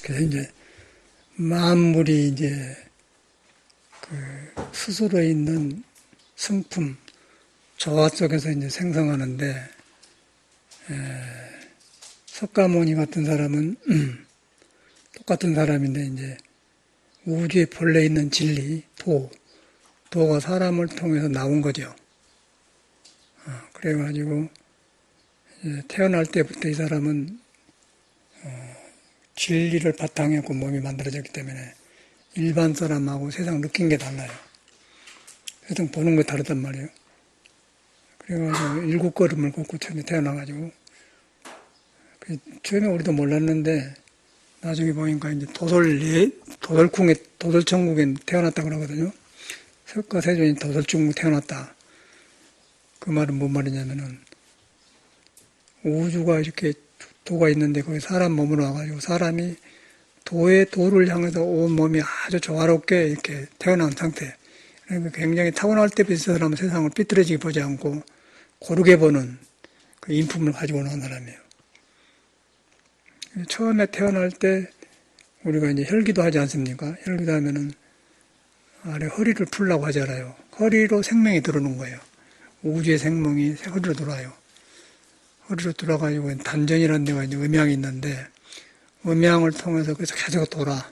그래서 이제 만물이 이제 그 스스로 있는 성품, 조화 속에서 이제 생성하는데, 석가모니 같은 사람은 똑같은 사람인데 이제 우주의 본래 있는 진리, 도가 사람을 통해서 나온 거죠. 그래가지고 태어날 때부터 이 사람은 진리를 바탕에 고 몸이 만들어졌기 때문에 일반 사람하고 세상 느낀 게 달라요. 세상 보는 거 다르단 말이에요. 그래가지고 7걸음을 걷고 처음에 태어나가지고 처음에 우리도 몰랐는데 나중에 보니까 이제 도솔천국에 태어났다 그러거든요. 석가세존이 도솔천국에 태어났다. 그 말은 뭔 말이냐면은 우주가 이렇게 도가 있는데 거기 사람 몸으로 와가지고 사람이 도를 향해서 온 몸이 아주 조화롭게 이렇게 태어난 상태. 그러니까 굉장히 타고날 때부터 이 사람은 세상을 삐뚤어지게 보지 않고 고르게 보는 그 인품을 가지고 나온 사람이에요. 처음에 태어날 때 우리가 이제 혈기도 하지 않습니까? 혈기도 하면은 아래 허리를 풀라고 하잖아요. 허리로 생명이 들어오는 거예요. 우주의 생명이 허리로 들어와요. 허리로 들어가지고 단전이라는 데가 이제 음양이 있는데 음양을 통해서 그래서 계속 돌아.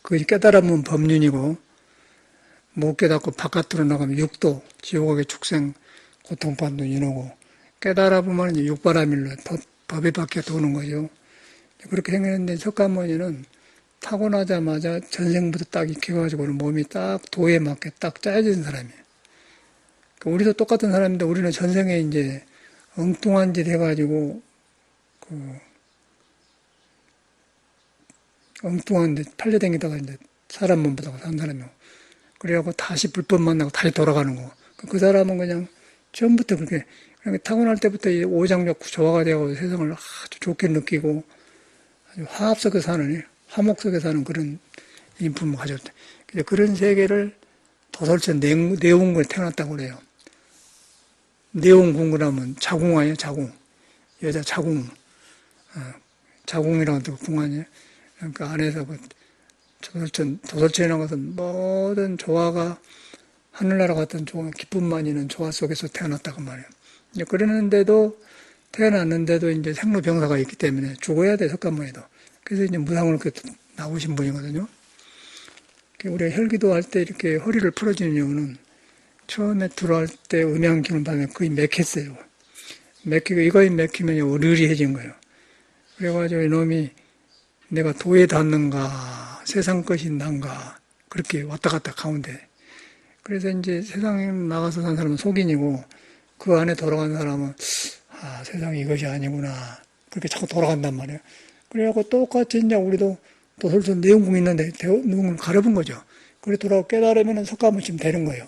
그것이 깨달으면 법륜이고 못 깨닫고 바깥으로 나가면 육도, 지옥의 축생, 고통받는 인호고 깨달아 보면 이제 육바라밀로 법에 밖에 도는 거죠. 그렇게 생겼는데 석가모니는 타고나자마자 전생부터 딱 익혀가지고는 몸이 딱 도에 맞게 딱 짜여진 사람이에요. 우리도 똑같은 사람인데 우리는 전생에 이제 엉뚱한 짓 해가지고 엉뚱한 데 팔려다니다가 이제 사람 몸 보다가 산 사람이고 그래갖고 다시 불법 만나고 다시 돌아가는 거. 그 사람은 그냥 처음부터 그렇게 타고날 때부터 이 오장육 조화가 되고 세상을 아주 좋게 느끼고 아주 화합 속에 사는 화목 속에 사는 그런 인품을 가졌대. 그런 세계를 도솔천 내웅궁에 태어났다고 그래요. 내웅궁이라면 자궁 아니에요, 자궁. 여자 자궁. 자궁이라는 궁 아니에요. 그러니까 안에서 그 도솔천에 나온 것은 모든 조화가 하늘나라 같은 조화, 기쁨만 있는 조화 속에서 태어났다고 말이에요. 이제 그러는데도 태어났는데도 이제 생로병사가 있기 때문에 죽어야 돼, 석가모니도. 그래서 이제 무상으로 나오신 분이거든요. 우리가 혈기도 할 때 이렇게 허리를 풀어주는 이유는 처음에 들어갈 때 음양기운을 받으면 거의 맥혔어요. 맥히고 이거에 맥히면 으르리해진 거예요. 그래가지고 이놈이 내가 도에 닿는가 세상 것이 난가 그렇게 왔다 갔다 가운데 그래서 이제 세상에 나가서 산 사람은 속인이고 그 안에 돌아간 사람은 세상이 이것이 아니구나 그렇게 자꾸 돌아간단 말이에요. 그래갖고 똑같이 이제 우리도 도솔천 내웅궁이 있는데 내웅궁을 가려본 거죠. 그래 돌아가 깨달으면 석가모니 되는 거예요.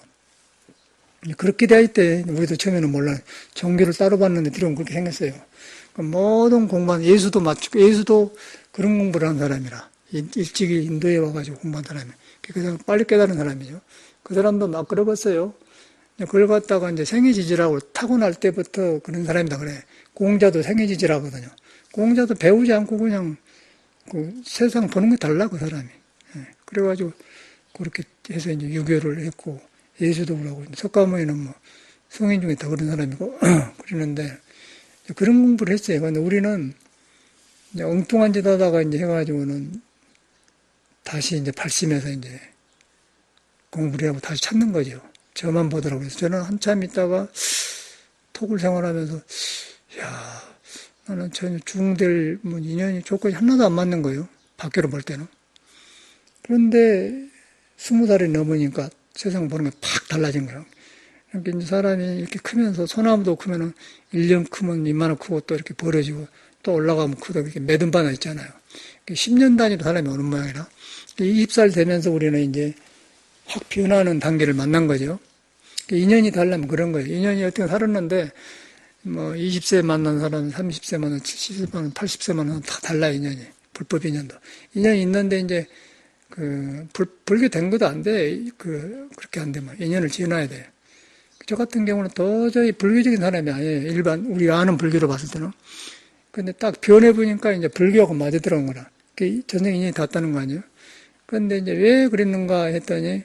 그렇게 돼 있대. 우리도 처음에는 몰라요. 종교를 따로 받는데 뒤로는 그렇게 생겼어요. 모든 공부한 예수도 맞추고 예수도 그런 공부를 한 사람이라 일찍이 인도에 와가지고 공부한 사람이에요. 그래서 빨리 깨달은 사람이죠. 그 사람도 막 그러겠어요. 그걸 갖다가 이제 생애지지라고 타고날 때부터 그런 사람이다 그래. 공자도 생애지지라거든요. 공자도 배우지 않고 그냥 그 세상 보는 게 달라 그 사람이. 그래가지고 그렇게 해서 이제 유교를 했고 예수도 그러고 석가모니는 뭐 성인 중에 더 그런 사람이고 그러는데 그런 공부를 했어요. 근데 우리는 이제 엉뚱한 짓 하다가 이제 해가지고는 다시 이제 발심해서 이제 공부를 하고 다시 찾는 거죠. 저만 보더라고요. 저는 한참 있다가 토굴 생활하면서, 야, 나는 전혀 중될 뭐 인연이 조건이 하나도 안 맞는 거예요. 밖으로 볼 때는. 그런데 20살이 넘으니까 세상 보는 게 팍 달라진 거예요. 이렇게 이제 사람이 이렇게 크면서 소나무도 크면은 1년 크면 이만큼 크고 또 이렇게 벌어지고 또 올라가면 크고 이렇게 매듭 바나 있잖아요. 10년 단위로 사람이 오는 모양이라 20살 되면서 우리는 이제 확 변하는 단계를 만난 거죠. 인연이 달라면 그런 거예요. 인연이 어떻게 살았는데 뭐 20세 만난 사람, 30세 만난, 70세 만난, 80세 만난 다 달라요, 인연이. 불법 인연도. 인연이 있는데 이제 불교 된 것도 안 돼. 그렇게 안 되면 인연을 지어놔야 돼. 저 같은 경우는 도저히 불교적인 사람이 아니에요. 일반 우리가 아는 불교로 봤을 때는. 근데 딱 변해보니까 이제 불교하고 맞으더라는 거라. 전생 인연이 닿았다는 거 아니에요? 그런데 이제 왜 그랬는가 했더니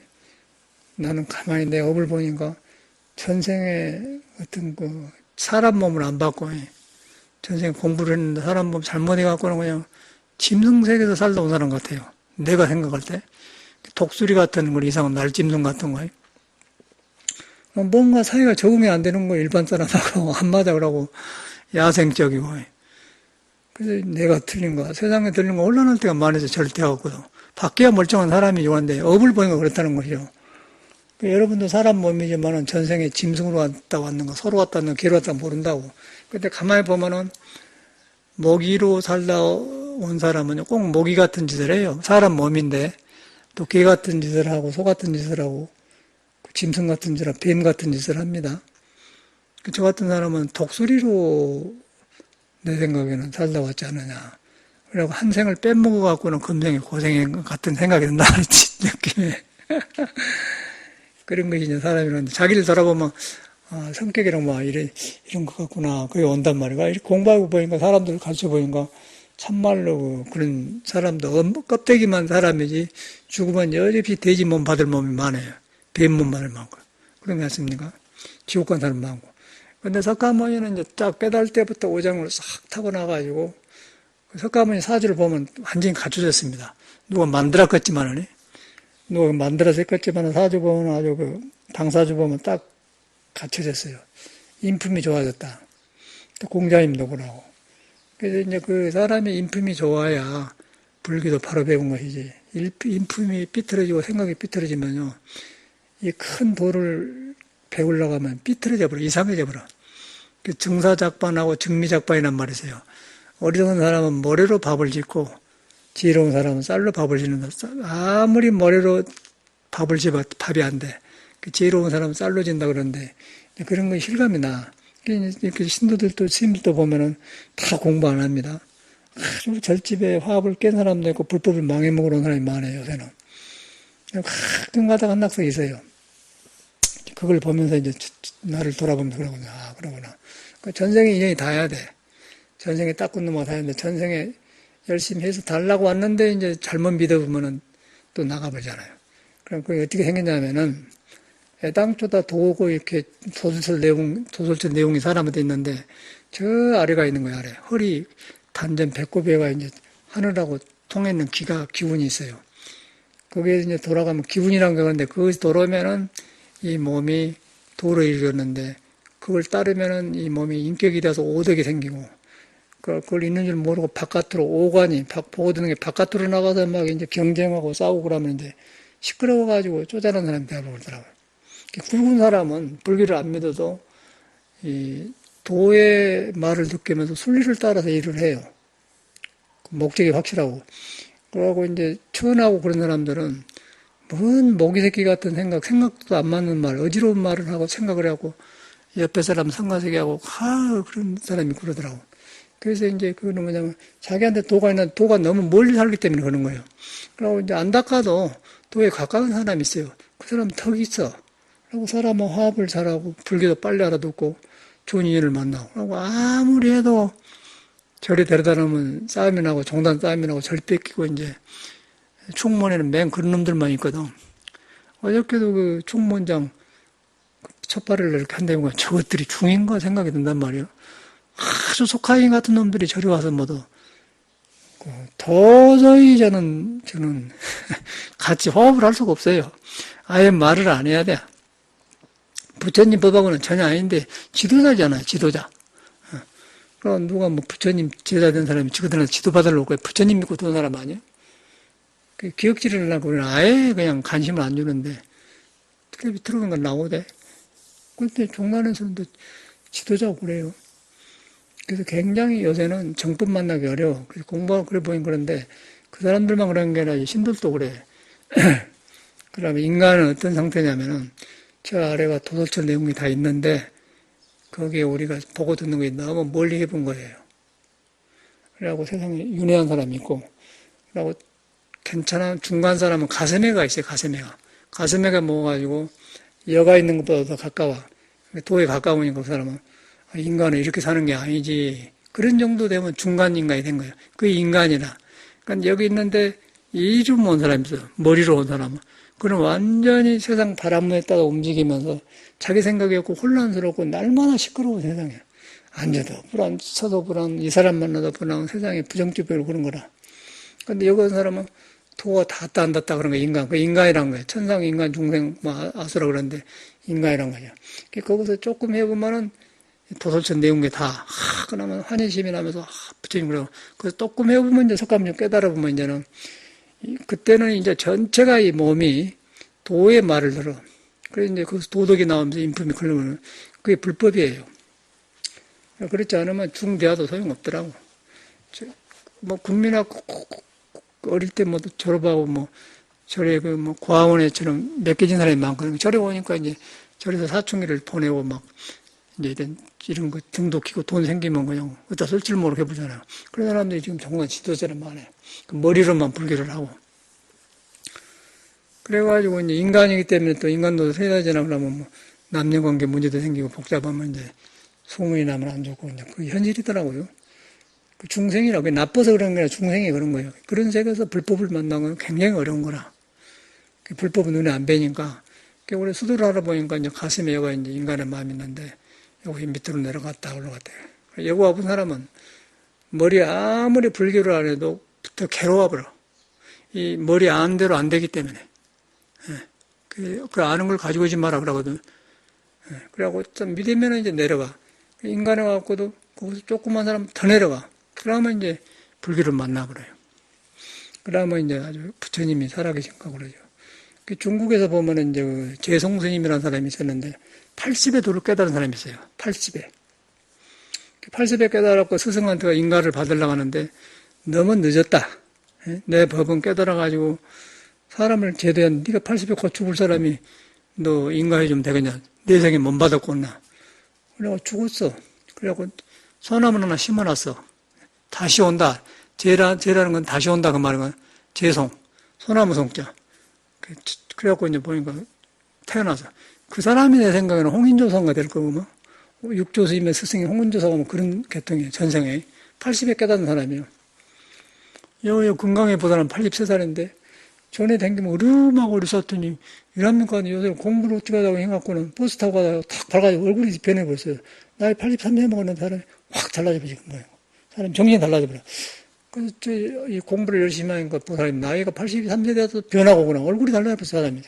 나는 가만히 내 업을 보니까 전생에 어떤 사람 몸을 안 받고 전생에 공부를 했는데 사람 몸 잘못해갖고는 그냥 짐승세계에서 살다 온 사람 같아요. 내가 생각할 때. 독수리 같은 거 이상한 날짐승 같은 거. 뭔가 사이가 적응이 안 되는 거 일반 사람하고 안 맞아 그러고 야생적이고. 그래서 내가 틀린 거, 세상에 틀린 거 혼란할 때가 많아서 절대하고도. 밖에야 멀쩡한 사람이 좋은데 업을 보니까 그렇다는 거죠. 여러분도 사람 몸이지만은 전생에 짐승으로 왔다 왔는가, 서로 왔다 왔는가, 개로 왔다 모른다고. 근데 가만히 보면은 모기로 살다 온 사람은 꼭 모기 같은 짓을 해요. 사람 몸인데 또 개 같은 짓을 하고 소 같은 짓을 하고 짐승 같은 짓을 하고 뱀 같은 짓을 합니다. 저 같은 사람은 독수리로 내 생각에는 살다 왔지 않느냐. 그리고 한 생을 빼먹어 갖고는 금생에 고생한 것 같은 생각이 든다. 느낌에. 그런 것이 이제 사람이라는데 자기를 돌아보면 성격이랑 뭐 이런 것 같구나. 그게 온단 말이야. 이렇게 공부하고 보니까 사람들을 가르쳐 보니까 참말로 그런 사람도 껍데기만 사람이지 죽으면 여전히 돼지 몸 받을 몸이 많아요. 뱀 몸 받을 많고. 그런 거 같습니까? 지옥 간 사람 많고. 근데 석가모니는 이제 딱 깨달을 때부터 오장을 싹 타고 나가지고 석가모니 사주를 보면 완전히 갖춰졌습니다. 누가 만들었겠지만은 누가 만들어서 했겠지만 사주 보면 아주 당사주 보면 딱 갖춰졌어요. 인품이 좋아졌다. 또 공자님도 그러고. 그래서 이제 그 사람의 인품이 좋아야 불교도 바로 배운 것이지. 인품이 삐뚤어지고 생각이 삐뚤어지면요. 이 큰 도를 배우려고 하면 삐뚤어져 버려. 이상해져 버려. 증사작반하고 증미작반이란 말이세요. 어리석은 사람은 모래로 밥을 짓고 지혜로운 사람은 쌀로 밥을 짓는다. 아무리 모래로 밥을 짓어 밥이 안 돼. 지혜로운 사람은 쌀로 짓는다 그러는데 그런 건 실감이 나. 이렇게 신도들도 스님들도 보면은 다 공부 안 합니다. 아주 절집에 화합을 깬 사람도 있고 불법을 망해먹으러 온 사람이 많아요, 요새는. 가끔가다 한 낙석이 있어요. 그걸 보면서 이제 나를 돌아보면서 그러구나, 그러구나. 전생에 인연이 닿아야 돼. 전생에 닦고 넘어가 닿아야 돼. 전생에 열심히 해서 달라고 왔는데 이제 잘못 믿어보면은 또 나가버리잖아요. 그럼 그게 어떻게 생겼냐면은 애당초 다 도고 이렇게 도솔철 내용이 사람한테 있는데 저 아래가 있는 거예요, 아래. 허리 단전 배꼽에가 이제 하늘하고 통했는 기운이 있어요. 거기에 이제 돌아가면 기운이라는 게 그런데 그것이 돌아오면은 이 몸이 도로 이르렀는데 그걸 따르면은 이 몸이 인격이 돼서 오덕이 생기고 그걸 있는 줄 모르고 바깥으로 오관이 보고 드는 게 바깥으로 나가서 막 이제 경쟁하고 싸우고 그러면 이제 시끄러워가지고 쪼잔한 사람이 되어버리더라고요. 굵은 사람은 불교를 안 믿어도 이 도의 말을 듣게면서 순리를 따라서 일을 해요. 목적이 확실하고. 그러고 이제 천하고 그런 사람들은 뭔 모기 새끼 같은 생각도 안 맞는 말, 어지러운 말을 하고 생각을 하고 옆에 사람 상가세게 하고 그런 사람이 그러더라고. 그래서 이제 그거는 뭐냐면 자기한테 도가 있는데 도가 너무 멀리 살기 때문에 그런 거예요. 그리고 이제 안 닦아도 도에 가까운 사람이 있어요. 그 사람 턱이 있어. 그리고 사람은 화합을 잘하고 불교도 빨리 알아듣고 좋은 인연을 만나고 그리고 아무리 해도 절에 데려다 놓으면 싸움이 나고 종단 싸움이 나고 절 뺏기고 이제 충문에는 맨 그런 놈들만 있거든. 어저께도 그 충문장 첫발을 이렇게 한다면 저것들이 중인가 생각이 든단 말이에요. 아주 속하인 같은 놈들이 저리 와서 모두 도저히 저는 같이 호흡을 할 수가 없어요. 아예 말을 안 해야 돼. 부처님 법하고는 전혀 아닌데 지도자잖아요, 지도자. 그럼 누가 뭐 부처님 제자 된 사람이 지도자한테 지도받으러 올 거예요. 부처님 믿고 도는 사람 아니에요? 기억질을 하려고 우리는 아예 그냥 관심을 안 주는데 텔레비 틀어놓은 건 나오대. 근데 종단에서는 지도자고 그래요. 그래서 굉장히 요새는 정법 만나기 어려워. 그래서 공부하고 그래 보인 그런데 그 사람들만 그런 게 아니라 신들도 그래. 그러면 인간은 어떤 상태냐면은 저 아래가 도솔철 내용이 다 있는데 거기에 우리가 보고 듣는 게 너무 멀리 해본 거예요. 그래갖고 세상에 윤회한 사람이 있고 그리고 괜찮은 중간 사람은 가슴에가 있어요. 가슴에가 모아가지고 여가 있는 것보다 더 가까워. 도에 가까우니까 그 사람은 인간은 이렇게 사는 게 아니지. 그런 정도 되면 중간 인간이 된 거예요. 그 인간이라. 그러니까 여기 있는데 이름 온 사람이 있어요. 머리로 온 사람은. 그는 완전히 세상 바람에 따라 움직이면서 자기 생각이 없고 혼란스럽고 날마다 시끄러워 세상에. 앉아도 불안, 서도 불안, 이 사람 만나도 불안, 세상에 부정적으로 그런 거라. 근데 여기 온 사람은 도가 닿았다 안 닿았다 그런 거 인간. 그 인간이란 거예요. 천상, 인간, 중생, 뭐 아수라 그러는데 인간이란 거죠. 거기서 조금 해보면은 도솔천 내용이 다, 그러면 환희심이 나면서, 부처님 그러고. 그래서 조금 해보면 이제 석가모니 깨달아보면 이제는, 그때는 이제 전체가 이 몸이 도의 말을 들어. 그래서 이제 거기서 도덕이 나오면서 인품이 걸리면 그게 불법이에요. 그렇지 않으면 중대화도 소용없더라고. 뭐, 국민학 어릴 때 뭐 졸업하고 뭐, 절에 그 뭐, 고아원에처럼 몇 개진 사람이 많거든요. 절에 오니까 이제 절에서 사춘기를 보내고 막, 이제 이런 거 등도 키고 돈 생기면 그냥 어디다 쓸 줄 모르게 해보잖아요. 그런 사람들이 지금 정말 지도자는 많아요. 머리로만 불교를 하고. 그래가지고 이제 인간이기 때문에 또 인간도 세다지나 그러면 뭐 남녀관계 문제도 생기고 복잡하면 이제 소문이 나면 안 좋고 이제 그 현실이더라고요. 그 중생이라고 나빠서 그런 게 아니라 중생이 그런 거예요. 그런 세계에서 불법을 만나는 건 굉장히 어려운 거라. 불법은 눈에 안 뵈니까. 우리 수도를 하다 보니까 이제 가슴에 여가 이제 인간의 마음이 있는데 여기 밑으로 내려갔다 올라갔다. 여기 와본 사람은 머리 아무리 불교를 안 해도 더 괴로워버려. 이 머리 안대로 안 되기 때문에. 그 아는 걸 가지고 오지 마라 그러거든. 그래갖고 좀 믿으면 이제 내려가. 인간에 와갖고도 거기서 조그만 사람 더 내려가. 그러면 이제 불교를 만나버려요. 그러면 이제 아주 부처님이 살아계신가 그러죠. 중국에서 보면은 이제 그 재송 스님이라는 사람이 있었는데 80의 도를 깨달은 사람이 있어요. 80에. 80에 깨달았고 스승한테가 인가를 받으려고 하는데 너무 늦었다. 내 법은 깨달아가지고 사람을 제대한 네가 80에 곧 죽을 사람이 너 인가해주면 되겠냐. 내 생에 못 받았구나. 그래갖고 죽었어. 그래갖고 소나무 하나 심어놨어. 다시 온다. 제라는 건 다시 온다 그 말은 재송. 소나무 송자. 그래갖고 이제 보니까 태어나서. 그 사람이 내 생각에는 홍인조사가 될 거고, 뭐. 육조 스님의 스승이 홍인조사가 뭐 그런 계통이에요. 전생에. 80에 깨닫는 사람이에요. 요 건강해 보다는 83살인데, 전에 댕기면 으름하고 있었더니, 이랍니까? 요새 공부를 어떻게 하다고 해갖고는 버스 타고 가다가 탁 밝아지고 얼굴이 변해버렸어요. 나이 83세 먹었는 사람이 확 달라져버리고, 뭐예요. 사람 정신이 달라져버려. 그래서 이 공부를 열심히 하니까 그 사람이 나이가 83세 돼서 변하고 그냥 얼굴이 달라졌어, 사람이.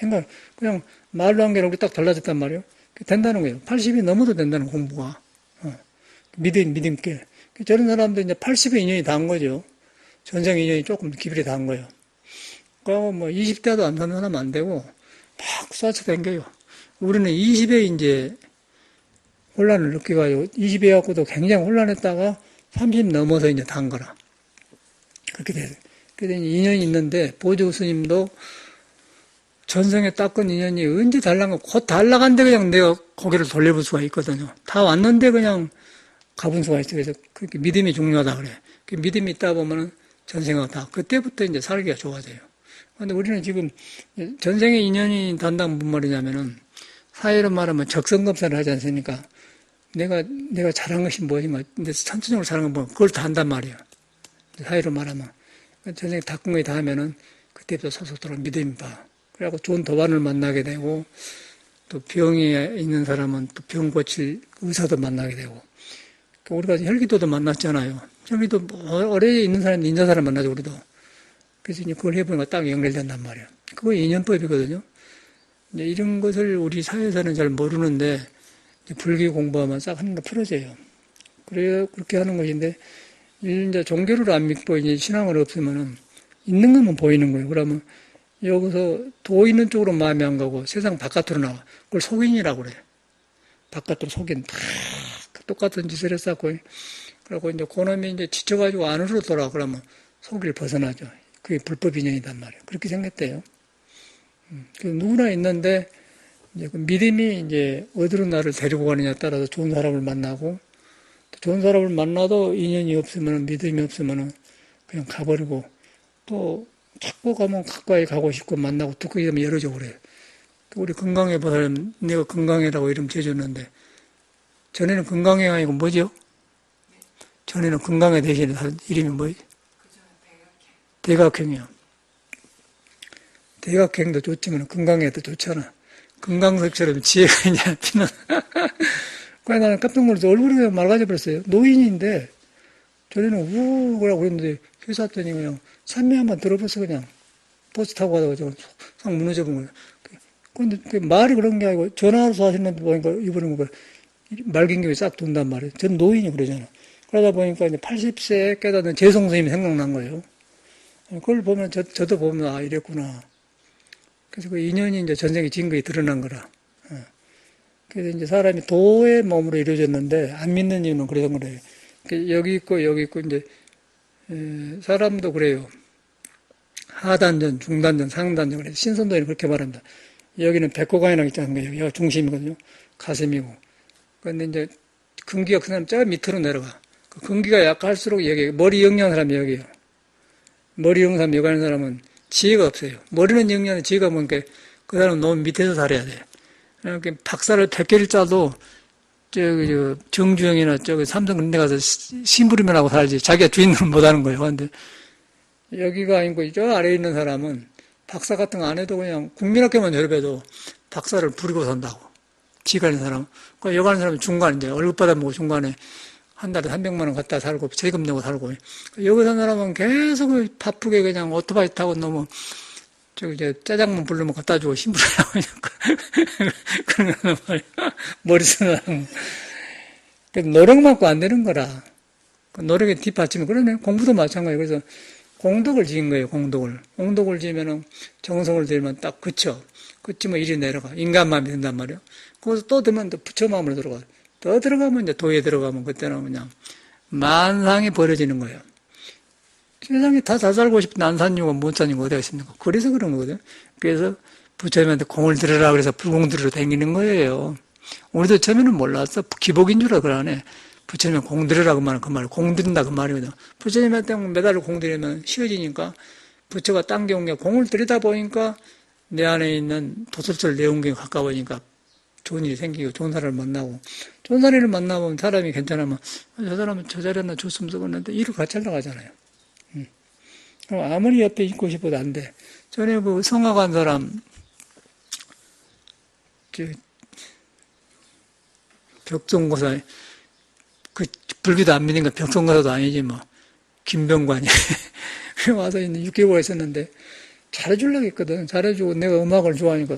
그냥 말로 한 게 얼굴이 딱 달라졌단 말이에요. 된다는 거예요. 80이 넘어도 된다는 공부가. 믿음께. 저런 사람도 이제 80의 인연이 닿은 거죠. 전생 인연이 조금 기별이 닿은 거예요. 그리고 뭐 20대도 안 사는 사람 안 되고 막 쏴서 댕겨요. 우리는 20에 이제 혼란을 느껴가지고 20에 갖고도 굉장히 혼란했다가 30 넘어서 이제 단 거라. 그렇게 돼요. 그래서 인연이 있는데 보조 스님도 전생에 닦은 인연이 언제 달라간 거, 곧 달라간데 그냥 내가 고개를 돌려볼 수가 있거든요. 다 왔는데 그냥 가본 수가 있어요. 그래서 그렇게 믿음이 중요하다 그래. 그 믿음이 있다 보면은 전생하고 다 그때부터 이제 살기가 좋아져요. 근데 우리는 지금 전생에 인연이 단다는 무슨 말이냐면은 사회로 말하면 적성검사를 하지 않습니까? 내가 잘한 것이 뭐지? 근데 천천적으로 잘한 건 뭐, 그걸 다 한단 말이에요. 사회로 말하면. 전생에 닦은 거에 다 하면은 그때부터 소속도로 믿음이 봐. 그래갖고 좋은 도반을 만나게 되고 또 병이 있는 사람은 또 병 고칠 의사도 만나게 되고 우리가 혈기도도 만났잖아요. 혈기도 뭐 오래 있는 사람, 인자 사람 만나죠, 우리도. 그래서 이제 그걸 해보니까 딱 연결된단 말이에요. 그거 인연법이거든요. 이제 이런 것을 우리 사회에서는 잘 모르는데 불교 공부하면 싹 하는 거 풀어져요. 그렇게 하는 것인데 이제 종교를 안 믿고 이제 신앙을 없으면은 있는 것만 보이는 거예요. 그러면 여기서 도 있는 쪽으로 마음이 안 가고 세상 바깥으로 나와. 그걸 속인이라고 그래. 바깥으로 속인. 다 똑같은 짓을 했었고. 그리고 이제 그놈이 이제 지쳐가지고 안으로 돌아와. 그러면 속을 벗어나죠. 그게 불법 인연이단 말이에요. 그렇게 생겼대요. 누구나 있는데, 이제 그 믿음이 이제 어디로 나를 데리고 가느냐에 따라서 좋은 사람을 만나고, 좋은 사람을 만나도 인연이 없으면, 믿음이 없으면 그냥 가버리고, 또 자꾸 가면 가까이 가고 싶고 만나고 뚜껑이 되면 열어줘 그래요. 우리 건강해 보다는 내가 건강해라고 이름 지어줬는데 전에는 건강해가 아니고 뭐죠? 전에는 건강의 대신에 이름이 뭐지? 대각행이요. 대각행도 좋지만 건강에도 좋잖아. 금강석처럼 지혜가 있냐, 피는. 그래, 나는 깜짝 놀라서 얼굴이 그냥 맑아져 버렸어요. 노인인데, 전에는 우울하고 그랬는데, 회사 왔더니 그냥 산미 한번 들어봤어, 그냥. 버스 타고 가다가 싹 무너져 본 거예요. 근데 그 말이 그런 게 아니고, 전화로서 하시는 분 보니까 이번에 뭐, 맑은 김에 싹 돈단 말이에요. 전 노인이 그러잖아. 그러다 보니까 이제 80세에 깨닫는 재성 선생님이 생각난 거예요. 그걸 보면, 저도 보면, 아, 이랬구나. 그래서 그 인연이 이제 전생에 증거에 드러난 거라. 그래서 이제 사람이 도의 몸으로 이루어졌는데, 안 믿는 이유는 그래서 그래요. 여기 있고, 여기 있고, 이제, 사람도 그래요. 하단전, 중단전, 상단전, 그래서 신선도에는 그렇게 말합니다. 여기는 백호관이라고 있지 않습니까? 여기가 중심이거든요. 가슴이고. 그런데 이제, 근기가 큰 사람 저 밑으로 내려가. 그 근기가 약할수록 여기, 머리 영리한 사람이 여기에요. 머리 영리한 사람, 여기 하는 사람은 지혜가 없어요. 머리는 영리한데 지혜가 뭔가, 그 사람은 너무 밑에서 살아야 돼. 이렇게 박사를 100개를 짜도, 정주영이나 삼성 그런 데 가서 심부름을 하고 살지. 자기가 주인은 못 하는 거예요. 근데, 여기가 아니고, 저 아래에 있는 사람은 박사 같은 거 안 해도 그냥 국민학교만 졸업해도 박사를 부리고 산다고. 지가 있는 사람. 그 여기 하는 사람은 중간에 이제 월급 받아먹고 중간에 한 달에 300만 원 갖다 살고 세금 내고 살고. 여기 사는 사람은 계속 바쁘게 그냥 오토바이 타고 너무 이제 짜장면 부르면 갖다 주고 심부름하고 그런 거란 말이야. 머리 쓰는 사람. 노력 맞고 안 되는 거라. 그 노력에 뒷받침이 그러네. 공부도 마찬가지예요. 그래서 공덕을 지은 거예요, 공덕을. 공덕을 지으면은 정성을 들이면 딱 그쳐. 그치면 일이 내려가. 인간마음이 든단 말이에요. 거기서 또 들면 또 부처마음으로 들어가. 더 들어가면 이제 도에 들어가면 그때는 그냥 만상이 벌어지는 거예요. 세상에 다 잘 살고 싶은데 안 산 이유가 못 산 이유가 어디가 있습니까? 그래서 그런 거거든요. 그래서 부처님한테 공을 들으라 그래서 불공 들으러 다니는 거예요. 우리도 처음에는 몰랐어. 기복인 줄 알아, 그러네. 부처님 공 들으라 그 말은 그 말, 공 들인다 그 말이거든. 부처님한테 매달로 공 들이면 쉬워지니까 부처가 당겨온 게 공을 들이다 보니까 내 안에 있는 도솔절 내용경에 가까워지니까 좋은 일이 생기고 좋은 사람을 만나고 좋은 사람을 만나보면 사람이 괜찮으면 저 사람은 저 자리 하나 줬으면 좋겠는데 일을 같이 하려고 하잖아요. 그럼 아무리 옆에 있고 싶어도 안 돼. 전에 그 성화 간 사람 벽종고사 그 불교도 안 믿으니까 벽종고사도 아니지 뭐 김병관이 와서 있는 6개월 있었는데 잘해주려고 했거든. 잘해주고 내가 음악을 좋아하니까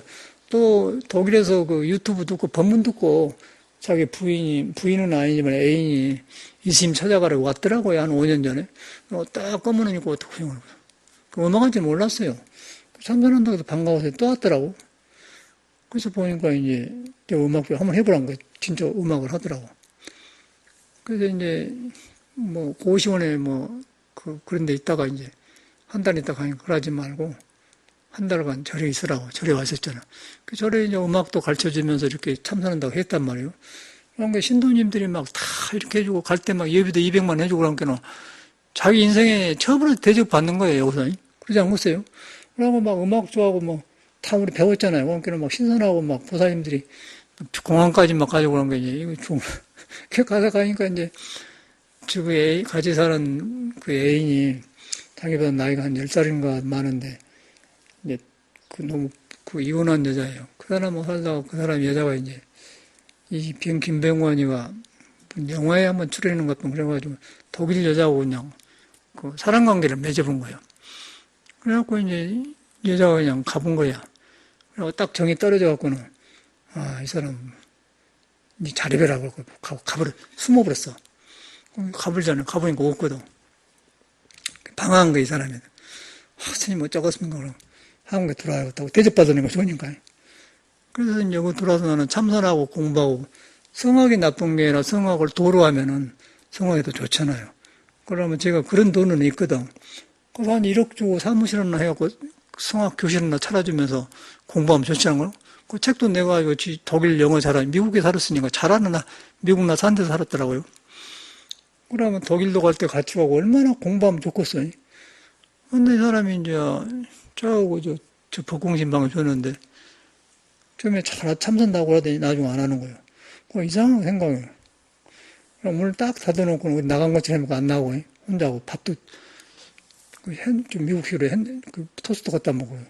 또 독일에서 그 유튜브 듣고 법문 듣고 자기 부인은 아니지만 애인이 이스님 찾아가라고 왔더라고요. 한 5년 전에. 딱 검은 옷 입고 어떻게 그 음악한지 몰랐어요. 참선한다고 해서 반가워서 또 왔더라고. 그래서 보니까 이제 음악 한번 해보라는 거예요. 진짜 음악을 하더라고. 그래서 이제 뭐 고시원에 그런 데 있다가 이제 한 달 있다가 하니까 그러지 말고 한 달간 절에 있으라고. 절에 왔었잖아. 그 절에 이제 음악도 가르쳐 주면서 이렇게 참선한다고 했단 말이에요. 그러니까 신도님들이 막 다 이렇게 해주고 갈 때 막 예비도 200만 해주고 그러니까 자기 인생에 처음으로 대접 받는 거예요, 여기서. 그러지 않겠어요? 그러고 막 음악 좋아하고 뭐 다 우리 배웠잖아요. 그러니까 막 신선하고 막 보사님들이 공항까지 막 가지고 그런 게 이제 이거 좀 가다 가니까 이제 같이 사는 그 애인이 자기보다 나이가 한 10살인가 많은데 이제 너무 이혼한 여자예요. 그 사람하고 살다가 그 사람 여자가 이제 이 김병관이가 영화에 한번 출연하는 것 같은 그래가지고 독일 여자하고 그냥 그 사랑 관계를 맺어본 거예요. 그래갖고 이제 여자가 그냥 가본 거야. 그리고 딱 정이 떨어져갖고는 이 사람 니 잘해봐라 그러고 숨어버렸어. 가버리잖아요. 가보니까 없거든. 방황한 거야, 이 사람이. 스님 어쩌겠습니까? 그럼 한국에 들어와야겠다고. 대접받으는 거 좋으니까. 그래서 이제 여기 들어와서 나는 참선하고 공부하고 성악이 나쁜 게 아니라 성악을 도로 하면은 성악이 더 좋잖아요. 그러면 제가 그런 돈은 있거든. 그래서 한 1억 주고 사무실 하나 해갖고 성악 교실 하나 차려주면서 공부하면 좋지 않아요? 그 책도 내가 독일 영어 잘하니 미국에 살았으니까 잘하는 미국 나 산 데서 살았더라고요. 그러면 독일도 갈 때 같이 가고 얼마나 공부하면 좋겠어요. 근데 이 사람이 이제 저하고 저 법공신방을 줬는데 처음에 참선다고 하더니 나중에 안 하는 거예요. 이상한 생각이에요. 그럼 문을 딱 닫아놓고 나간 것처럼 안 나오고, 혼자 하고 밥도, 좀 미국식으로 토스트 갖다 먹어요.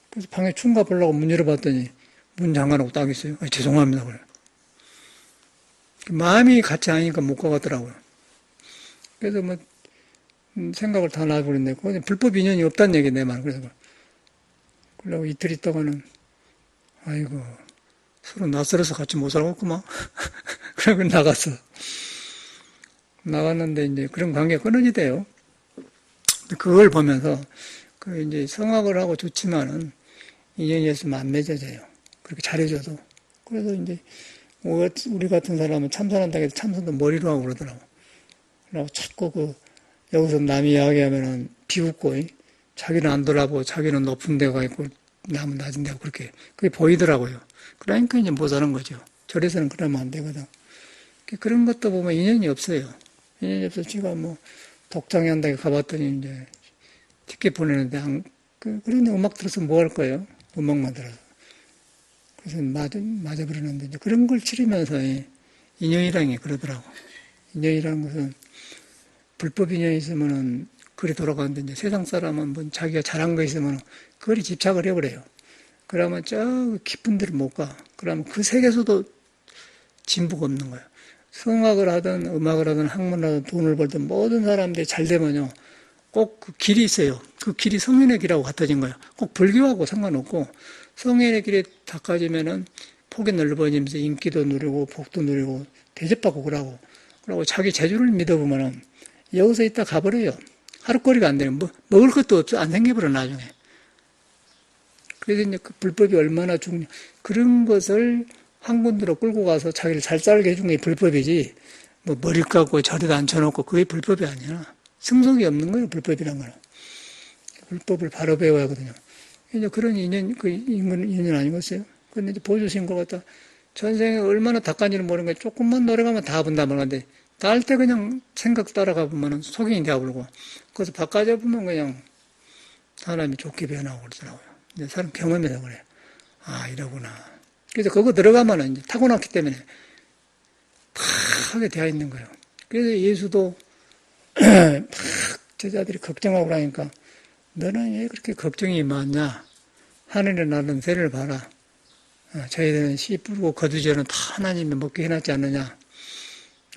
그래서 방에 충가 보려고 문 열어봤더니 문 잠가놓고 딱 있어요. 죄송합니다. 그래. 마음이 같이 아니니까 못 가겠더라고요. 그래서 뭐, 생각을 다 놔버렸네. 그건 불법 인연이 없다는 얘기, 내 말. 그래서. 그러고 이틀 있다가는, 아이고, 서로 낯설어서 같이 못 살겠구만. 그러고 나갔어. 나갔는데 이제 그런 관계가 끊어지대요. 그걸 보면서, 이제 성악을 하고 좋지만은, 인연이 없으면 안 맺어져요. 그렇게 잘해줘도. 그래서 이제, 우리 같은 사람은 참선한다고 해서 참선도 머리로 하고 그러더라고. 그러고 자꾸 여기서 남이 이야기하면은 비웃고, 자기는 안 돌아보고 자기는 높은 데가 있고, 남은 낮은 데가 그렇게, 그게 보이더라고요. 그러니까 이제 못 하는 거죠. 절에서는 그러면 안 되거든. 그런 것도 보면 인연이 없어요. 인연이 없어서 제가 뭐, 독장에 한다고 가봤더니 이제, 티켓 보내는데, 그런데 음악 들어서 뭐 할 거예요? 음악만 들어서. 그래서 맞아 버리는데, 이제 그런 걸 치르면서 인연이라는 게 그러더라고. 인연이라는 것은 불법 인연이 있으면은 그리 돌아가는데, 이제 세상 사람은 뭐 자기가 잘한 거 있으면 그리 집착을 해버려요. 그러면 저 깊은 데를 못 가. 그러면 그 세계에서도 진보가 없는 거예요. 성악을 하든 음악을 하든 학문을 하든 돈을 벌든 모든 사람들이 잘 되면요. 꼭 그 길이 있어요. 그 길이 성인의 길하고 같아진 거예요. 꼭 불교하고 상관없고 성인의 길에 닦아지면은 폭이 넓어지면서 인기도 누리고 복도 누리고 대접받고 그러고 자기 재주를 믿어보면은 여기서 있다 가버려요. 하루거리가 안 되는 먹을 것도 없어 안 생겨버려 나중에. 그래서 이제 그 불법이 얼마나 그런 것을 한 군데로 끌고 가서 자기를 잘 살게 해준 게 불법이지. 뭐 머리 깎고 저리도 앉혀놓고 그게 불법이 아니야. 승속이 없는 거예요, 불법이란 거는. 불법을 바로 배워야 하거든요. 이제 그런 인연 아니겠어요? 근데 이제 보여주신 것 같다. 전생에 얼마나 닦았는지는 모르는 거예요. 조금만 노력하면 다 본단 말인데, 날 때 그냥 생각 따라가 보면은 속이 되어버리고, 그래서 바꿔져 보면 그냥 사람이 좋게 변하고 그러더라고요. 이제 사람 경험해서 그래요. 아, 이러구나. 그래서 그거 들어가면은 이제 타고났기 때문에 팍하게 되어 있는 거예요. 그래서 예수도 막 제자들이 걱정하고 그러니까 너는 왜 그렇게 걱정이 많냐? 하늘에 나는 새를 봐라. 저희들은 씨 뿌리고 거두지는 다 하나님이 먹게 해놨지 않느냐?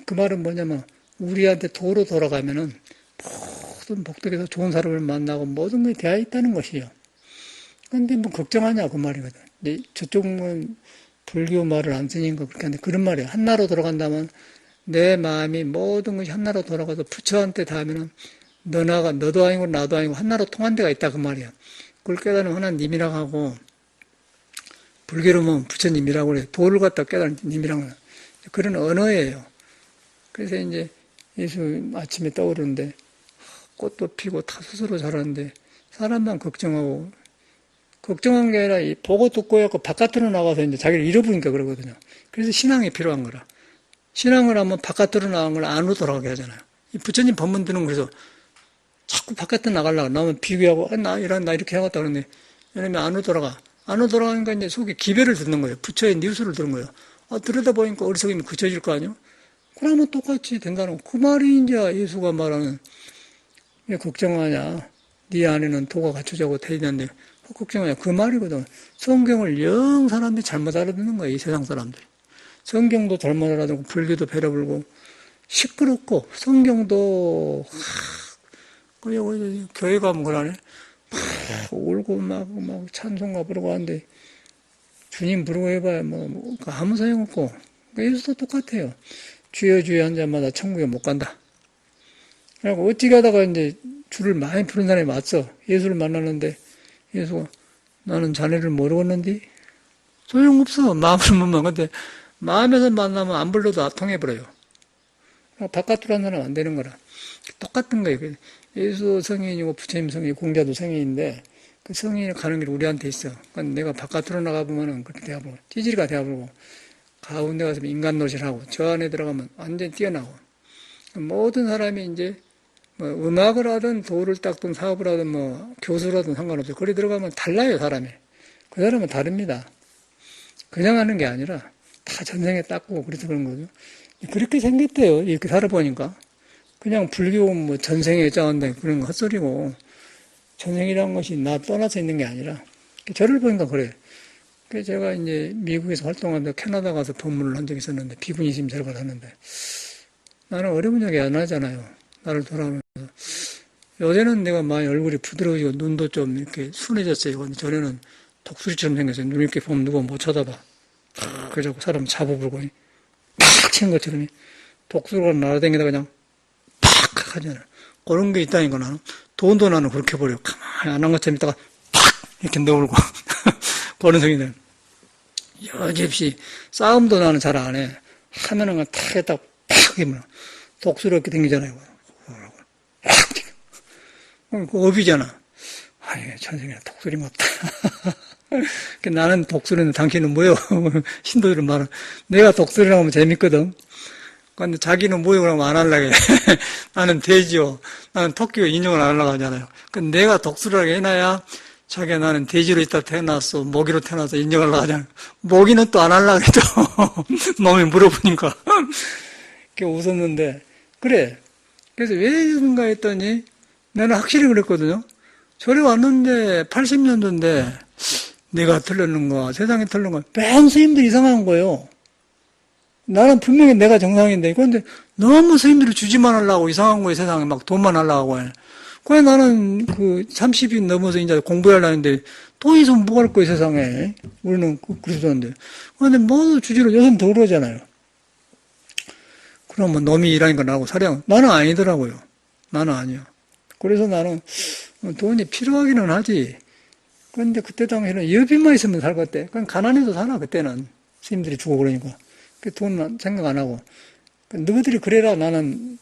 그 말은 뭐냐면 우리한테 도로 돌아가면은 모든 복덕에서 좋은 사람을 만나고 모든 게 되어 있다는 것이요. 근데 뭐 걱정하냐 그 말이거든. 근데 저쪽은 불교 말을 안 쓰니까 그렇게 하는데 그런 말이에요. 한나로 돌아간다면 내 마음이 모든 것이 한나로 돌아가서 부처한테 닿으면은 너도 아니고 나도 아니고 한나로 통한 데가 있다 그 말이야. 그걸 깨달으면 하나님이라고 하고 불교로 보면 부처님이라고 그래. 도를 갖다 깨달은 님이라고 그래. 그런 언어예요. 그래서 이제 예수 아침에 떠오르는데 꽃도 피고 다 스스로 자라는데 사람만 걱정하고 걱정한 게 아니라 보고 듣고 해갖고 바깥으로 나가서 이제 자기를 잃어버리니까 그러거든요. 그래서 신앙이 필요한 거라. 신앙을 하면 바깥으로 나간 걸 안으로 돌아가게 하잖아요. 이 부처님 법문들은 그래서 자꾸 바깥으로 나가려고 나면 비교하고 나 이렇게 해야겠다 그러는데 왜냐면 안으로 돌아가. 안으로 돌아가니까 이제 속에 기별을 듣는 거예요. 부처의 뉴스를 들은 거예요. 들여다 보니까 어리석이면 그쳐질 거 아니에요? 그러면 똑같이 된다는 거. 그 말이 이제 예수가 말하는 왜 걱정하냐. 네 안에는 도가 갖춰져고 되는데 걱정하냐. 그 말이거든. 성경을 영 사람들이 잘못 알아듣는 거예요. 이 세상 사람들이. 성경도 잘못 알아듣고 불교도 배려불고 시끄럽고 성경도 교회 가면 그러네. 막 울고 막 찬송가 부르고 하는데 주님 부르고 해봐야 뭐 아무 소용없고 예수도 똑같아요. 주여 주여 한 자마다 천국에 못 간다. 그리고 어찌 가다가 이제 주를 많이 부른 사람이 왔어. 예수를 만나는데 예수가 나는 자네를 모르겠는데 소용없어. 마음을 못 만나. 근데 마음에서 만나면 안 불러도 통해버려요. 바깥으로 한 사람 안 되는 거라. 똑같은 거예요. 예수 성인이고 부처님 성인이고 공자도 성인인데 그 성인이 가는 길 우리한테 있어. 그러니까 내가 바깥으로 나가보면은 그렇게 되어버리고 찌질이가 되어버리고 가운데 가서 인간 노릇을 하고 저 안에 들어가면 완전히 뛰어나고 모든 사람이 이제 뭐 음악을 하든 도를 닦든 사업을 하든 뭐 교수를 하든 상관없어요. 거기 들어가면 달라요 사람이. 그 사람은 다릅니다. 그냥 하는 게 아니라 다 전생에 닦고 그래서 그런 거죠. 그렇게 생겼대요. 이렇게 살아보니까. 그냥 불교 뭐 전생에 짜온다 그런 거 헛소리고, 전생이라는 것이 나 떠나서 있는 게 아니라, 저를 보니까 그래. 그래서 제가 이제 미국에서 활동하는데 캐나다 가서 법문을 한 적이 있었는데, 비구니심 절을 하는데, 나는 어려운 이야기 안 하잖아요. 나를 돌아오면서. 요새는 내가 많이 얼굴이 부드러워지고 눈도 좀 이렇게 순해졌어요. 근데 전에는 독수리처럼 생겼어요. 눈 이렇게 보면 누가 못 쳐다봐. 그래서 사람 잡아불고 팍 치는 것처럼 독수리가 날아다니다 그냥 팍 하잖아요. 그런 게 있다니까 나는. 돈도 나는 그렇게 버려. 가만히 안 한 것처럼 있다가 팍 이렇게 넣어버리고 그런 성이네. 여지없이 싸움도 나는 잘 안 해. 하면은 그냥 탁 했다가 팍 이면 독수리 이렇게 생기잖아요. 그 업이잖아. 아니, 천생이나 독수리 같다. 나는 독수리는 당신은 뭐요? 신도들은 말은. 내가 독수리라고 하면 재밌거든. 근데 자기는 뭐요? 그러면 안 하려고 해. 나는 돼지요. 나는 토끼요. 인정을 안 하려고 하잖아요. 근데 내가 독수리라고 해놔야 자기가 나는 돼지로 있다 태어났어. 모기로 태어나서 인정을 하려고 하잖아요. 모기는 또 안 하려고 해도 놈이 물어보니까. 이렇게 웃었는데, 그래. 그래서 왜 이런가 했더니 나는 확실히 그랬거든요. 저리 왔는데 80년도인데 내가 틀렸는가 세상이 틀렸는가 맨 스님들이 이상한 거예요. 나는 분명히 내가 정상인데 그런데 너무 스님들이 주지만 하려고 이상한 거예요. 세상에 막 돈만 하려고 해. 그래 나는 그 30이 넘어서 이제 공부하려는데 돈이 좀 뭐할 거예요 세상에. 우리는 그러던데. 그런데 모두 주지로 요새는 더 그러잖아요. 그러면 놈이 일하니까 나하고 사령. 나는 아니더라고요. 나는 아니야. 그래서 나는 돈이 필요하기는 하지. 그런데 그때 당시에는 여비만 있으면 살 것 같아. 그냥 가난해도 살아, 그때는. 스님들이 주고 그러니까. 돈 생각 안 하고. 너희들이 그래라 나는,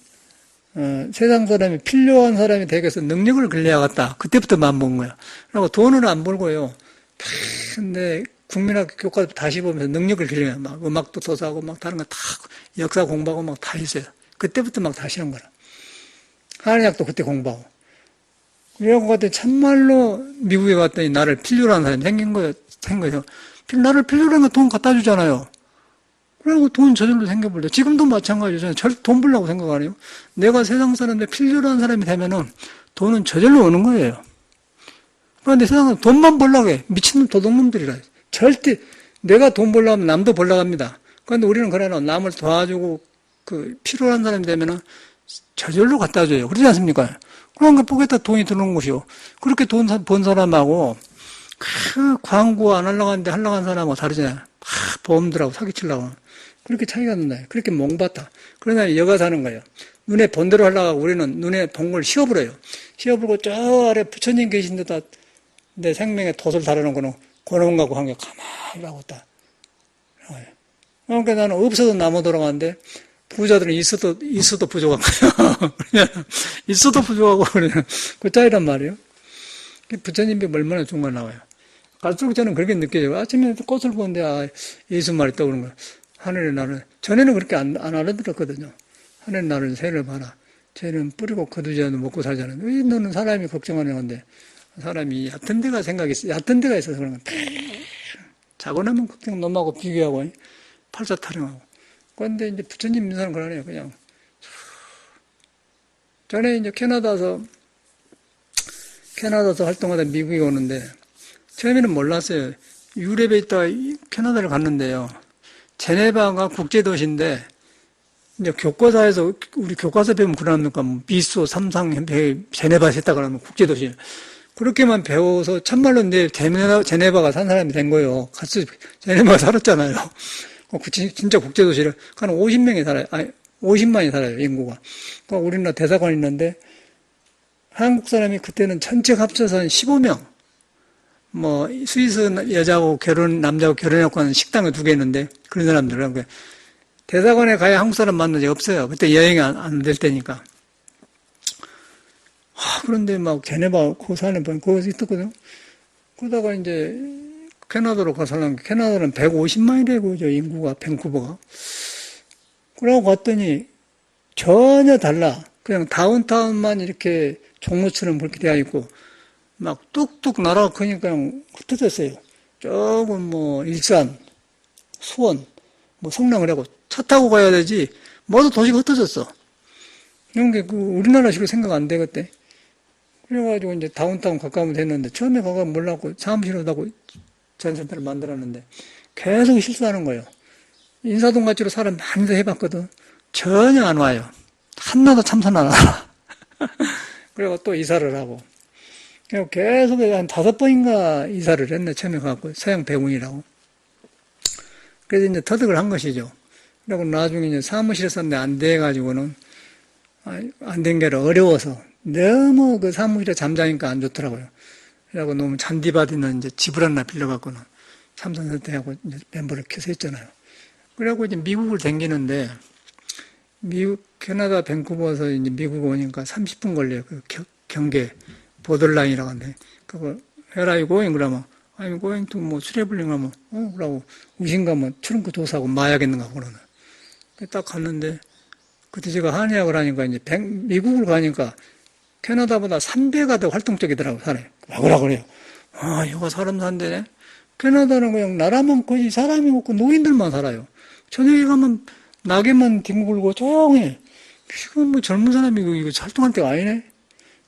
세상 사람이 필요한 사람이 되겠어. 능력을 길러야겠다. 그때부터 마음 먹은 거야. 그리고 돈은 안 벌고요. 근데 국민학교 교과서 다시 보면서 능력을 길러야 막 음악도 더 사고 막 다른 거 다 역사 공부하고 막 다 했어요. 그때부터 막 다시 하는 거라. 한의학도 그때 공부하고. 그래갖고 갔더니 참말로 미국에 갔더니 나를 필요로 하는 사람이 생긴 거예요. 나를 필요로 하면 돈 갖다 주잖아요. 그래갖고 돈 저절로 생겨버려. 지금도 마찬가지죠. 저는 돈 벌라고 생각 안 해요. 내가 세상 사람인데 필요로 하는 사람이 되면은 돈은 저절로 오는 거예요. 그런데 세상은 돈만 벌라고 해. 미친놈 도둑놈들이라. 절대 내가 돈 벌려고 하면 남도 벌려고 합니다. 그런데 우리는 그러나 남을 도와주고 그 필요한 사람이 되면은 저절로 갖다 줘요. 그러지 않습니까? 그러니까 포개다 돈이 들어오는 것이요. 그렇게 돈 번 사람하고 그 광고 안 하려고 하는데 하려고 하는 사람하고 다르잖아요. 보험들하고 사기치려고. 그렇게 차이가 난다. 그렇게 몽봤다. 그러나 여가 사는 거예요. 눈에 본대로 하려고 하고 우리는 눈에 본 걸 씌워버려요. 씌워버리고 저 아래 부처님 계신 데다 내 생명에 돛을 달아놓은 거는 그런 거하고 한 게 가만히 하고 있다. 그러니까 나는 없어도 나무 돌아가는데 부자들은 있어도 부족한 거야. 있어도 부족하고, 그 차이란 말이에요. 부처님이 얼마나 중간 나와요. 갈수록 저는 그렇게 느껴져요. 아침에 꽃을 보는데, 예수 말이 떠오르는 거야. 하늘의 나를, 전에는 그렇게 안 알아들었거든요. 하늘의 나를 새를 봐라. 쟤는 뿌리고 거두지 않고 먹고 살잖아요. 왜 너는 사람이 걱정하는 건데, 사람이 얕은 데가 얕은 데가 있어서 그런 거야. 자고 나면 걱정 놈하고 비교하고, 팔자 타령하고. 그런데 이제 부처님 인사는 그러네요, 그냥. 전에 이제 캐나다에서 활동하다 미국에 오는데, 처음에는 몰랐어요. 유럽에 있다가 캐나다를 갔는데요. 제네바가 국제도시인데, 이제 교과서에서, 우리 교과서 배우면 그러니까, 미소, 삼상, 제네바에서 했다 그러면 국제도시. 그렇게만 배워서 참말로 내 제네바가 산 사람이 된 거예요. 같이 제네바가 살았잖아요. 진짜 국제도시를 한 50명이 살아요. 아니, 50만이 살아요, 인구가. 그러니까 우리나라 대사관이 있는데, 한국 사람이 그때는 전체 합쳐서 한 15명. 뭐, 스위스 남자하고 결혼해갖고 하는 식당을 2개 있는데, 그런 사람들은. 대사관에 가야 한국 사람 만난 적 없어요. 그때 여행이 안 될 때니까. 그런데 막, 제네바, 그 사는 분, 거기서 있었거든요. 그러다가 이제, 캐나다로 가서는 캐나다는 150만이래고 인구가 밴쿠버가. 그러고 갔더니 전혀 달라. 그냥 다운타운만 이렇게 종로처럼 그렇게 되어 있고 막 뚝뚝 나라가 크니까 그냥 흩어졌어요. 조금 뭐 일산, 수원, 뭐 성랑을 하고 차 타고 가야 되지. 모두 도시가 흩어졌어. 이런 게 우리나라식으로 생각 안 돼, 그때. 그래가지고 이제 다운타운 가까우면 됐는데, 처음에 가까우면 몰랐고, 사무실을 하고 전센터를 만들었는데, 계속 실수하는 거예요. 인사동 같이로 사람 많이들 해봤거든. 전혀 안 와요. 하나도 참선 안 하라. 그리고 또 이사를 하고. 그리고 계속 한 5번인가 이사를 했네, 처음에 가고. 서양 배문이라고. 그래서 이제 터득을 한 것이죠. 그리고 나중에 이제 사무실에 썼는데 안 돼가지고는, 안 된 게 아니라 어려워서. 너무 그 사무실에 잠자니까 안 좋더라고요. 그래갖고 너무 잔디밭 있는 이제 집을 하나 빌려갖고는 참선센터하고 멤버를 켜서 했잖아요. 그래갖고 이제 미국을 댕기는데, 미국, 캐나다 밴쿠버에서 이제 미국 오니까 30분 걸려요. 그 경계, 보더라인이라고 하는데, 그거, Where are you going? 그러면, I'm going to 뭐, 트래블링 하면, 그러고, 우신가면 트렁크 도사하고 마야겠는가, 그러는. 딱 갔는데, 그때 제가 한의학을 하니까 이제 미국을 가니까 캐나다보다 3배가 더 활동적이더라고, 사람이. 왜 그래요? 이거 사람 산대네? 캐나다는 그냥 나라만 거의 사람이 없고 노인들만 살아요. 저녁에 가면 낙엽만 뒹굴고 조용해. 지금 뭐 젊은 사람이 이거 활동할 때가 아니네?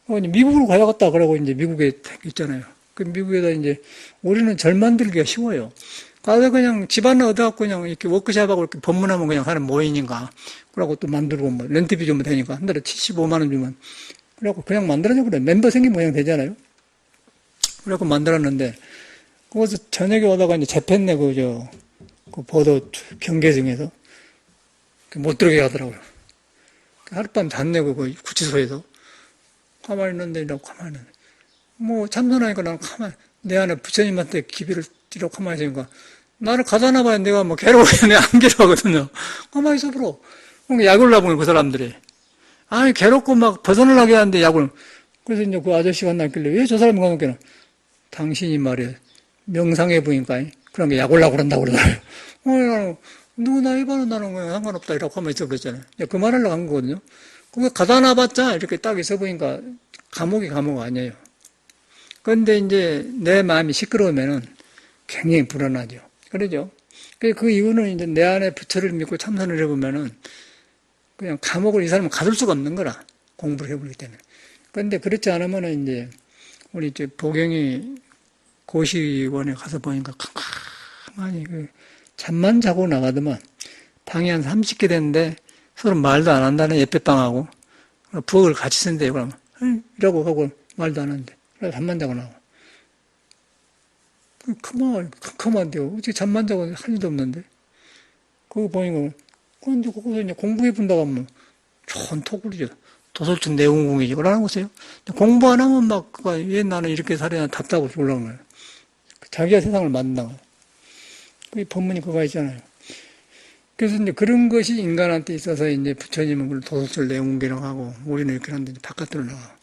미국으로 가야겠다. 그러고 이제 미국에 있잖아요. 그 미국에다 이제 우리는 절 만들기가 쉬워요. 가서 그냥 집 하나 얻어갖고 그냥 이렇게 워크샵하고 이렇게 법문하면 그냥 사람 모이니까. 그러고 또 만들고 뭐 렌트비 주면 되니까. 한 달에 75만 원 주면. 그래갖고 그냥 만들어줘 그래. 멤버 생기면 그냥 되잖아요. 그래갖고 만들었는데, 거기서 저녁에 오다가 이제 재팬네, 그 보도 경계중에서. 못 들어게 하더라고요. 하룻밤 잤네, 그 구치소에서. 가만히 있는데, 이러고 가만히 있는데. 뭐, 참선하니까 나는 가만히, 내 안에 부처님한테 기비를 이러고 가만히 있으니까, 나를 가다나 봐야 내가 뭐 괴로워요. 내가 안 괴로워하거든요. 가만히 있어, 보러. 약을 나보는 그 사람들이. 아니, 괴롭고 막 벗어나려고 하는데 약을. 그래서 이제 그 아저씨가 났길래, 왜 저 사람이 가놓게는? 당신이 말이야, 명상해 보니까, 그런 게 약 올라고 그런다고 그러더라고요. 누구 나이 봐도 나는 그냥 상관없다, 이라고 하면 있어 그랬잖아요. 그 말하려고 한 거거든요. 그거 가다 놔봤자, 이렇게 딱 있어 보니까, 감옥이 감옥 아니에요. 그런데 이제 내 마음이 시끄러우면은 굉장히 불안하죠. 그러죠. 그 이유는 이제 내 안에 부처를 믿고 참선을 해보면은, 그냥 감옥을 이 사람은 가둘 수가 없는 거라. 공부를 해보기 때문에. 그런데 그렇지 않으면은 이제, 우리 이제 보경이 고시원에 가서 보니까 가만히 잠만 자고 나가더만 방이 한 30개 됐는데 서로 말도 안 한다는 예배방하고 부엌을 같이 쓴대요. 그러면 이라고 하고 말도 안 하는데 그래서 잠만 자고 나가. 컴컴한데요. 어떻게 잠만 자고 할 일도 없는데. 그거 보니까 근데 거기서 이제 공부해 본다고 하면 좋은 토굴이죠. 도솔춘 내공공이지. 그러는 거세요. 공부 안 하면 막, 왜 나는 이렇게 살아야 답답하고 죽으려는 거예요. 자기가 세상을 만든다고. 그 법문이 그거 있잖아요. 그래서 이제 그런 것이 인간한테 있어서 이제 부처님은 그걸 도솔출 내공기라고 하고, 우리는 이렇게 하는데 바깥으로 나가.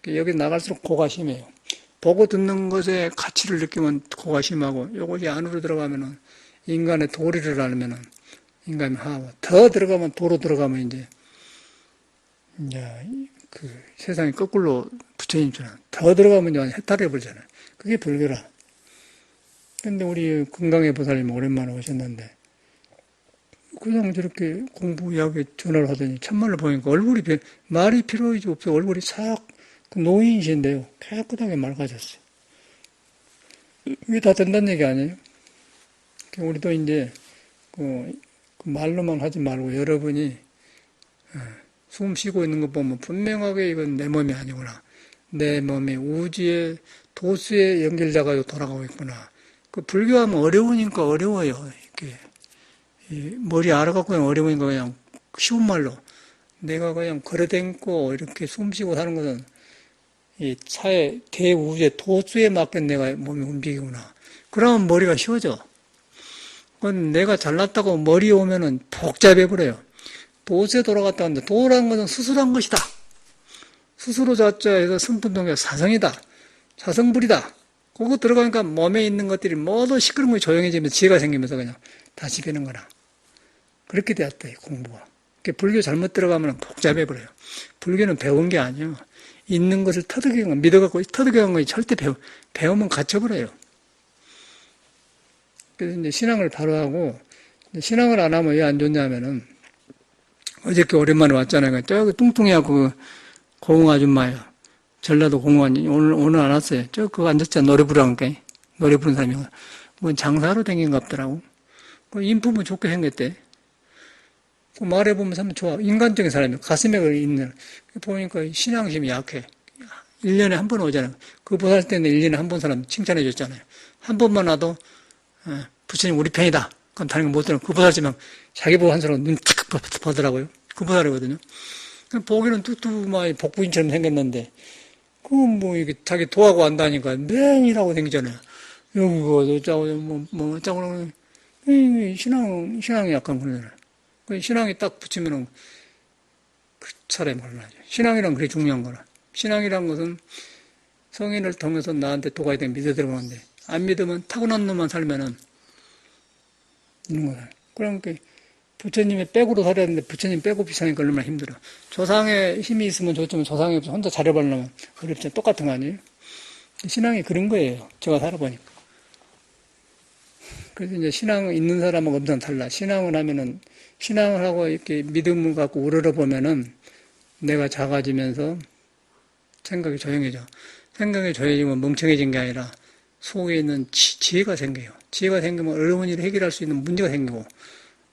여기 나갈수록 고가 심해요. 보고 듣는 것에 가치를 느끼면 고가 심하고, 요것이 안으로 들어가면은, 인간의 도리를 알면은, 인간이 하고, 더 들어가면, 도로 들어가면 이제 그 세상이 거꾸로 부처님처럼 더 들어가면 이제 해탈해 버리잖아요. 그게 불교라. 근데 우리 건강의 보살님 오랜만에 오셨는데 그냥 저렇게 공부 이야기 전화를 하더니 참말로 보니까 얼굴이 말이 필요하지 없어. 얼굴이 싹 그 노인이신데요. 깨끗하게 맑아졌어요. 이게 다 된다는 얘기 아니에요? 우리도 이제 그 말로만 하지 말고 여러분이 숨 쉬고 있는 거 보면 분명하게 이건 내 몸이 아니구나. 내 몸이 우주의 도수에 연결돼가지고 돌아가고 있구나. 그 불교하면 어려우니까 어려워요. 이렇게 머리 알아갖고 그냥 어려우니까 그냥 쉬운 말로 내가 그냥 걸어댕고 이렇게 숨 쉬고 사는 것은 이 차의 대우주의 도수에 맞게 내가 몸이 움직이구나. 그러면 머리가 쉬워져. 그건 내가 잘났다고 머리에 오면은 복잡해버려요. 도수에 돌아갔다 하는데 도라는 것은 수술한 것이다. 스스로 자자해서 승분동의 사성이다. 사성불이다. 그거 들어가니까 몸에 있는 것들이 모두 시끄러운 게 조용해지면서 지혜가 생기면서 그냥 다시 배는 거라. 그렇게 되었다, 이 공부가. 불교 잘못 들어가면 복잡해버려요. 불교는 배운 게 아니에요. 있는 것을 터득한 거, 믿어갖고 터득한 거 절대 배우면 갇혀버려요. 그래서 이제 신앙을 바로 하고 신앙을 안 하면 왜 안 좋냐면은, 어저께 오랜만에 왔잖아요. 저기 뚱뚱이하고 그 고흥 아줌마예요. 전라도 공무원이 오늘 안 왔어요. 저 그거 앉았잖아. 노래 부르는 게. 노래 부르는 사람이. 뭐 장사로 댕긴 것 같더라고. 그 인품은 좋게 생겼대. 그 말해보면 참 좋아. 인간적인 사람이야. 가슴에 있는. 보니까 신앙심이 약해. 1년에 한 번 오잖아요. 그 보살 때는 1년에 한 번 사람 칭찬해 줬잖아요. 한 번만 와도, 부처님 우리 편이다. 그럼 다른 거 못 들어. 그 보살쯤은 자기 보고 한 사람 눈탁 보더라고요. 그 보살이거든요. 보기는 뚜뚜마이 복부인처럼 생겼는데, 이게 자기 도하고 안다니까 맨이라고 생기잖아요. 여기 어쩌고, 어쩌고, 신앙이 약간 그러잖아요. 신앙이 딱 붙이면은 그 사람이 걸려나죠. 신앙이란 그게 중요한 거라. 신앙이란 것은 성인을 통해서 나한테 도가 되면 믿어 들어가는데, 안 믿으면 타고난 놈만 살면은, 있는 거야. 그러니까, 부처님의 백으로 살아야 되는데, 부처님 백업 이상이니까 얼마나 힘들어. 조상의 힘이 있으면 좋지만, 조상이 없어 혼자 잘해보려면 어렵잖아. 똑같은 거 아니에요? 신앙이 그런 거예요. 제가 살아보니까. 그래서 이제 신앙 있는 사람하고 없는 사람 달라. 신앙을 하면은, 신앙을 하고 이렇게 믿음을 갖고 우러러보면은, 내가 작아지면서 생각이 조용해져. 생각이 조용해지면 멍청해진 게 아니라 속에 있는 지혜가 생겨요. 지혜가 생기면 어려운 일을 해결할 수 있는 문제가 생기고,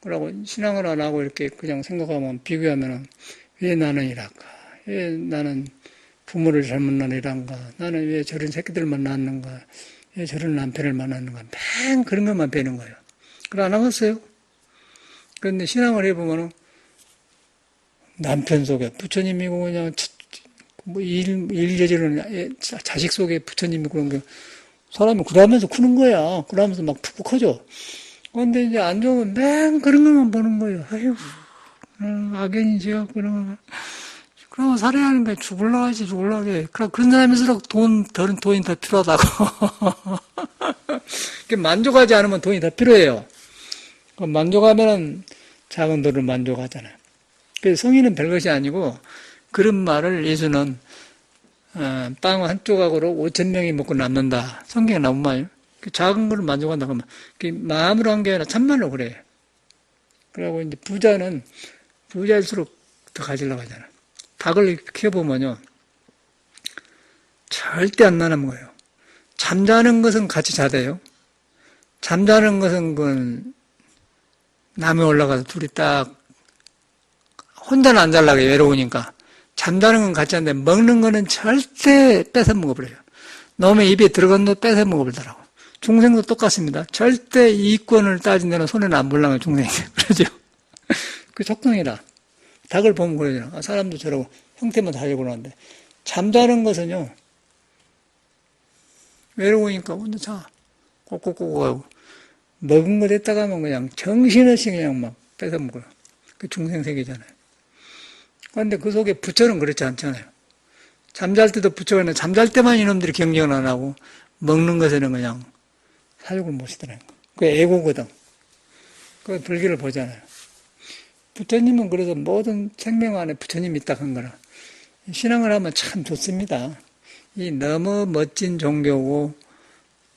그러고 신앙을 안 하고 이렇게 그냥 생각하면, 비교하면은, 왜 나는 이럴까? 왜 나는 부모를 잘못 낳으란가? 나는 왜 저런 새끼들만 낳는가? 왜 저런 남편을 만났는가? 맨 그런 것만 배는 거예요. 그걸 안 하겠어요? 그런데 신앙을 해보면은, 남편 속에 부처님이고 그냥 일저지는 자식 속에 부처님이 그런 게 사람이 그러면서 크는 거야. 그러면서 막 푹푹 커져. 근데 이제 안 좋으면 맨 그런 것만 보는 거예요. 아유, 악연이지요. 그런 그러면 살아야 하는 거야. 죽을라 해. 그런 사람일수록 돈이 더 필요하다고. 만족하지 않으면 돈이 더 필요해요. 만족하면은 작은 돈을 만족하잖아요. 그래서 성인은 별것이 아니고, 그런 말을 예수는, 빵 한 조각으로 5,000명이 먹고 남는다. 성경에 나온 말이에요. 작은 걸 만족한다. 그러면, 마음으로 한 게 아니라 참말로 그래요. 그리고 이제 부자일수록 더 가지려고 하잖아요. 닭을 키워보면요. 절대 안 나눠먹어요. 잠자는 것은 같이 자대요. 잠자는 것은 남에 올라가서 둘이 딱, 혼자는 안 잘라고 외로우니까. 잠자는 건 같이 하는데 먹는 거는 절대 뺏어 먹어버려요. 놈의 입에 들어간 놈 뺏어 먹어버리더라고. 중생도 똑같습니다. 절대 이권을 따진 데는 손에는 안 볼랑요, 중생이. 그러죠? 그 적당이라. 닭을 보면 그러잖아. 사람도 저러고 형태만 다르고 그러는데. 잠자는 것은요, 외로우니까 혼자 자. 꼭꼭꼭 하고. 먹은 거 됐다가 하면 그냥 정신없이 그냥 막 뺏어 먹어요. 그 중생세계잖아요. 그런데 그 속에 부처는 그렇지 않잖아요. 잠잘 때도 부처가 있는데 잠잘 때만 이놈들이 경쟁을 안 하고 먹는 것에는 그냥 사육을 못시더라는 거예요. 그게 애고거든. 그 불교를 보잖아요. 부처님은 그래서 모든 생명 안에 부처님이 딱 한 거라. 신앙을 하면 참 좋습니다. 이 너무 멋진 종교고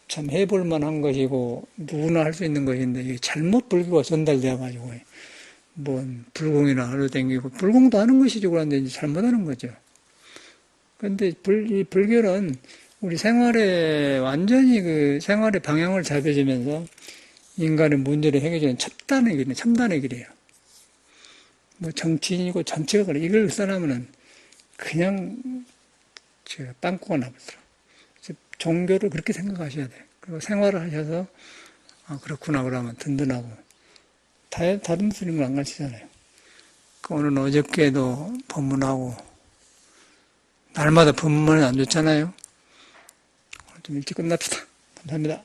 참 해볼 만한 것이고 누구나 할 수 있는 것인데 이게 잘못 불교가 전달되어 가지고 불공이나 하러 다니고 불공도 하는 것이죠. 그런데 이제 잘못하는 거죠. 그런데 이 불교는 우리 생활에 완전히 그 생활의 방향을 잡아주면서 인간의 문제를 해결하는 첨단의 길이에요. 정치인이고 정치가 그래. 이걸 써나면은 그냥 빵꾸가 나버리더라고요. 종교를 그렇게 생각하셔야 돼요. 그리고 생활을 하셔서 그렇구나 그러면 든든하고 다른 스님은 안 가르치잖아요. 오늘 어저께도 법문하고 날마다 법문은 안 좋잖아요. 좀 일찍 끝납시다. 감사합니다.